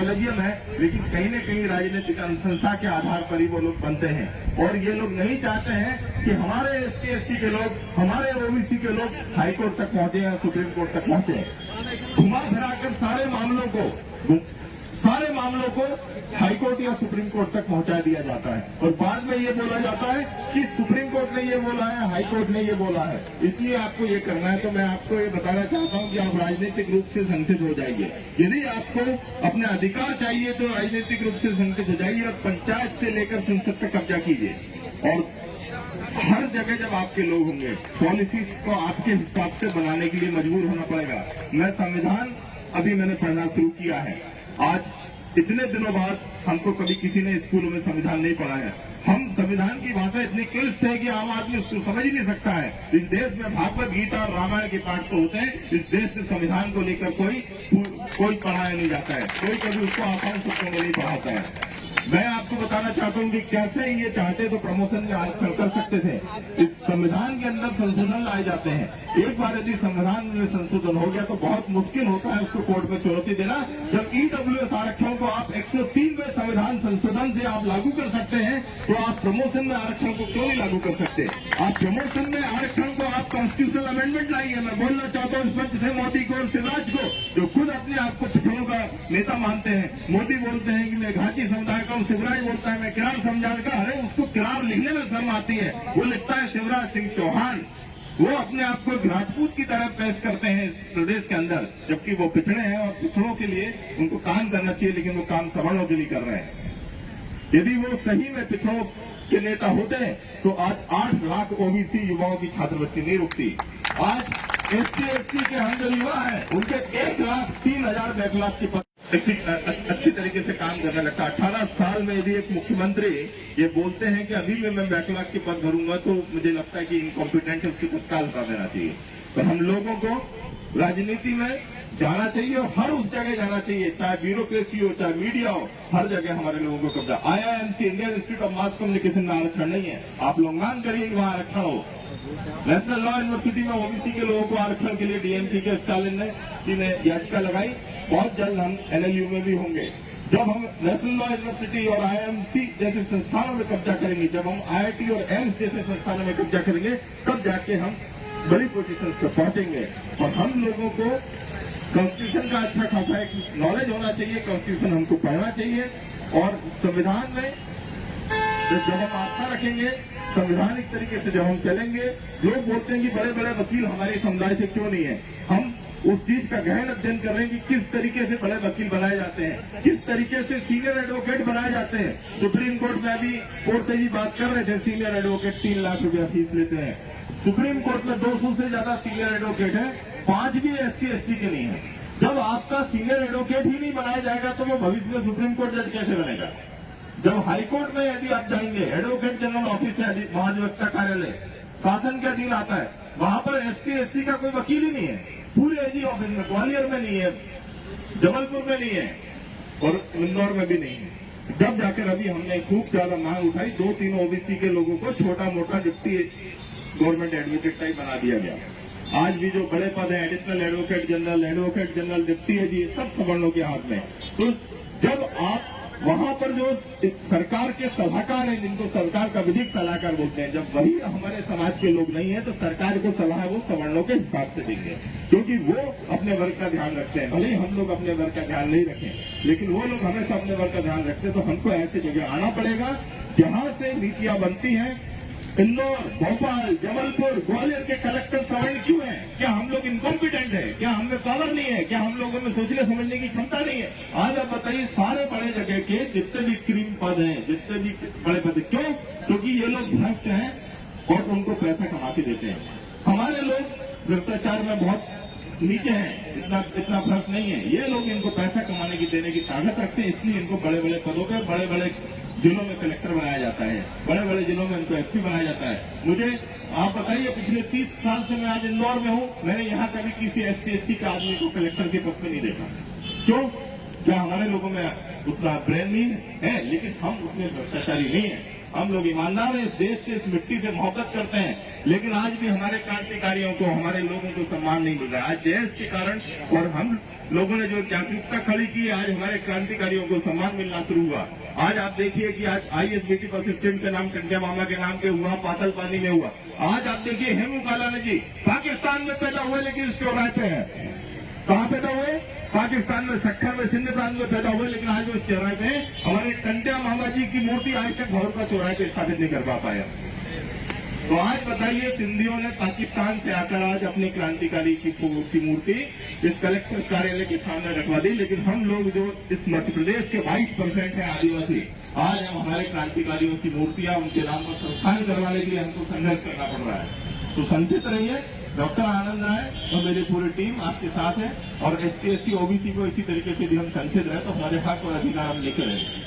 Collegium है, लेकिन कहीं न कहीं राजनीतिक अनुशंसा के आधार पर ही वो लोग बनते हैं। और ये लोग नहीं चाहते हैं कि हमारे ST SC के लोग, हमारे OBC के लोग हाईकोर्ट तक पहुंचे या सुप्रीम कोर्ट तक पहुंचे। घुमा फिराकर सारे मामलों को हाईकोर्ट या सुप्रीम कोर्ट तक पहुंचा दिया जाता है और बाद में ये बोला जाता है कि सुप्रीम कोर्ट ने ये बोला है, हाईकोर्ट ने ये बोला है, इसलिए आपको ये करना है। तो मैं आपको ये बताना चाहता हूं कि आप राजनीतिक रूप से संगठित हो जाइए। यदि आपको अपने अधिकार चाहिए तो राजनीतिक रूप से संगठित हो जाइए और पंचायत से लेकर संसद पर कब्जा कीजिए। और हर जगह जब आपके लोग होंगे, पॉलिसीज को आपके हिसाब से बनाने के लिए मजबूर होना पड़ेगा। मैं संविधान अभी मैंने पढ़ना शुरू किया है। आज इतने दिनों बाद हमको कभी किसी ने स्कूलों में संविधान नहीं पढ़ा है। हम संविधान की भाषा इतनी क्लिष्ट है कि आम आदमी उसको समझ ही नहीं सकता है। इस देश में भागवत गीता और रामायण के पाठ तो होते हैं, इस देश में संविधान को लेकर कोई पढ़ाया नहीं जाता है, कोई कभी उसको आसान शब्दों में नहीं पढ़ाता है। मैं आपको बताना चाहता हूं कि कैसे ये चाहते तो प्रमोशन में आरक्षण कर सकते थे। इस संविधान के अंदर संशोधन लाए जाते हैं। एक बार यदि संविधान में संशोधन हो गया तो बहुत मुश्किल होता है उसको कोर्ट में चुनौती देना। जब EWS आरक्षण को आप 103वें संविधान संशोधन से आप लागू कर सकते हैं तो आप प्रमोशन में आरक्षण को क्यों नहीं लागू कर सकते? आप प्रमोशन में आरक्षण को आप कॉन्स्टिट्यूशनल अमेंडमेंट लाइए। मैं बोलना चाहता हूँ इस मंच से मोदी को और शिवराज को, जो खुद अपने आप को पिछड़ों का नेता मानते हैं। मोदी बोलते हैं कि मैं घाटी समुदाय का हूँ, शिवराज बोलता है मैं किरार समुदाय का। अरे उसको किरार लिखने में शर्म आती है, वो लिखता है शिवराज सिंह चौहान। वो अपने आप को राजपूत की तरह पेश करते हैं इस प्रदेश के अंदर, जबकि वो पिछड़े हैं और पिछड़ों के लिए उनको काम करना चाहिए, लेकिन वो काम सवर्णों के लिए कर रहे हैं। यदि वो सही में पिछड़ों के नेता होते हैं तो आज 8 लाख OBC युवाओं की छात्रवृत्ति नहीं रुकती। आज ST SC के हम जो युवा हैं उनके 1,03,000 बैकलॉग की अच्छी तरीके से काम करने लगता है। 18 साल में यदि एक मुख्यमंत्री ये बोलते हैं कि अभी मैं बैकलॉग के पद भरूंगा तो मुझे लगता है कि इनकॉम्पिटेंट है, उसकी तत्काल हटा देना चाहिए। तो हम लोगों को राजनीति में जाना चाहिए और हर उस जगह जाना चाहिए, चाहे ब्यूरोक्रेसी हो, चाहे मीडिया हो, हर जगह हमारे लोगों को कब्जा। IIMC Indian institute of mass communication में आरक्षण नहीं है, आप लोग मांग करिए कि वहां आरक्षण हो। नेशनल लॉ यूनिवर्सिटी में OBC के लोगों को आरक्षण के लिए DMT के स्टालिन ने याचिका लगाई। बहुत जल्द हम NLU में भी होंगे। जब हम नेशनल लॉ यूनिवर्सिटी और IIMC जैसे संस्थानों में कब्जा करेंगे, जब हम IIT और एम्स जैसे संस्थानों में कब्जा करेंगे, तब जाके हम बड़ी पोजीशन पर पहुंचेंगे। और हम लोगों को कॉन्स्टिट्यूशन का अच्छा खासा एक नॉलेज होना चाहिए, कॉन्स्टिट्यूशन हमको पढ़ना चाहिए। और संविधान में जब हम आस्था रखेंगे, संवैधानिक तरीके से जब हम चलेंगे, लोग बोलते हैं कि बड़े बड़े वकील हमारे समुदाय से क्यों नहीं है। हम उस चीज का गहन अध्ययन कर रहे हैं कि किस तरीके से बड़े वकील बनाए जाते हैं, किस तरीके से सीनियर एडवोकेट बनाए जाते हैं। सुप्रीम कोर्ट में अभी कोर्ट से ही बात कर रहे थे, सीनियर एडवोकेट 3 लाख रुपया फीस लेते हैं। सुप्रीम कोर्ट में 200 से ज्यादा सीनियर एडवोकेट है, 5 भी SC ST के नहीं है। जब आपका सीनियर एडवोकेट ही नहीं बनाया जाएगा तो वो भविष्य में सुप्रीम कोर्ट जज कैसे बनेगा? जब हाईकोर्ट में यदि आप जाएंगे, एडवोकेट जनरल ऑफिस है, महाधिवक्ता कार्यालय शासन के अधीन आता है, वहां पर ST SC का कोई वकील ही नहीं है। पूरे AG ऑफिस में, ग्वालियर में नहीं है, जबलपुर में नहीं है और इंदौर में भी नहीं है। जब जाकर अभी हमने खूब ज्यादा मांग उठाई, 2-3 OBC के लोगों को छोटा मोटा डिप्टी गवर्नमेंट एडवोकेट टाइप बना दिया गया। आज भी जो बड़े पद है, एडिशनल एडवोकेट जनरल, डिप्टी है जी, सब सवर्णों के हाथ में। तो जब आप वहां पर जो सरकार के सलाहकार हैं, जिनको सरकार का विधिक सलाहकार बोलते हैं, जब वही हमारे समाज के लोग नहीं है तो सरकार को सलाह वो सवर्णों के हिसाब से देंगे, क्योंकि वो अपने वर्ग का ध्यान रखते हैं। भले ही हम लोग अपने वर्ग का ध्यान नहीं रखें, लेकिन वो लोग हमेशा अपने वर्ग का ध्यान रखते हैं। तो हमको ऐसी जगह आना पड़ेगा जहां से नीतियां बनती हैं। इंदौर, भोपाल, जबलपुर, ग्वालियर के कलेक्टर सवर्ण क्यों हैं? क्या हम लोग इनकॉम्पिटेंट है? क्या हमें पावर नहीं है? क्या हम लोगों में सोचने समझने की क्षमता नहीं है? आज आप बताइए, सारे बड़े जगह के जितने भी क्रीम पद हैं, जितने भी बड़े पद, क्यों? क्योंकि ये लोग भ्रष्ट हैं और उनको पैसा कमा के देते हैं। हमारे लोग भ्रष्टाचार में बहुत नीचे हैं, इतना भ्रष्ट नहीं है। ये लोग इनको पैसा कमाने की, देने की ताकत रखते हैं, इसलिए इनको बड़े बड़े पदों पर, बड़े बड़े जिलों में कलेक्टर बनाया जाता है, बड़े बड़े जिलों में इनको SP बनाया जाता है। मुझे आप बताइए, पिछले 30 साल से मैं आज इंदौर में हूं, मैंने यहां कभी किसी ST SC का आदमी को कलेक्टर के पद पे नहीं देखा। क्यों? क्या हमारे लोगों में उतना ब्रेन नहीं है? लेकिन हम उतने भ्रष्टाचारी नहीं है। हम लोग ईमानदार हैं, इस देश से, इस मिट्टी से मोहब्बत करते हैं, लेकिन आज भी हमारे क्रांतिकारियों को, हमारे लोगों को सम्मान नहीं मिल रहा है। आज जयस के कारण और हम लोगों ने जो जागरूकता खड़ी की, आज हमारे क्रांतिकारियों को सम्मान मिलना शुरू हुआ। आज आप देखिए कि आज ISBT बस स्टैंड का नाम टंटिया मामा के नाम पे हुआ, पातल पानी में हुआ। आज आप देखिए हेमू कालानी जी पाकिस्तान में पैदा हुए लेकिन इस चौराहे पे है। कहाँ पैदा हुए? पाकिस्तान में, सक्खर में, सिंध प्रांत में पैदा हुए, लेकिन आज वो इस चौराहे पे हमारे टंटिया मामा जी की मूर्ति आज तक भौर का चौराहे पे स्थापित नहीं कर पाया। तो आज बताइए, सिंधियों ने पाकिस्तान से आकर आज अपनी क्रांतिकारी की मूर्ति इस कलेक्टर कार्यालय के सामने रखवा दी, लेकिन हम लोग जो इस मध्य प्रदेश के 22% है आदिवासी, आज हम हमारे क्रांतिकारियों की मूर्तियां उनके नाम पर संस्थान करवाने के लिए हमको संघर्ष करना पड़ रहा है। तो संचित रहिए, डॉक्टर आनंद राय और मेरी पूरी टीम आपके साथ है, और ST SC OBC को इसी तरीके से भी हम संचित रहे तो हमारे हक और अधिकार हम लेकर रहेंगे।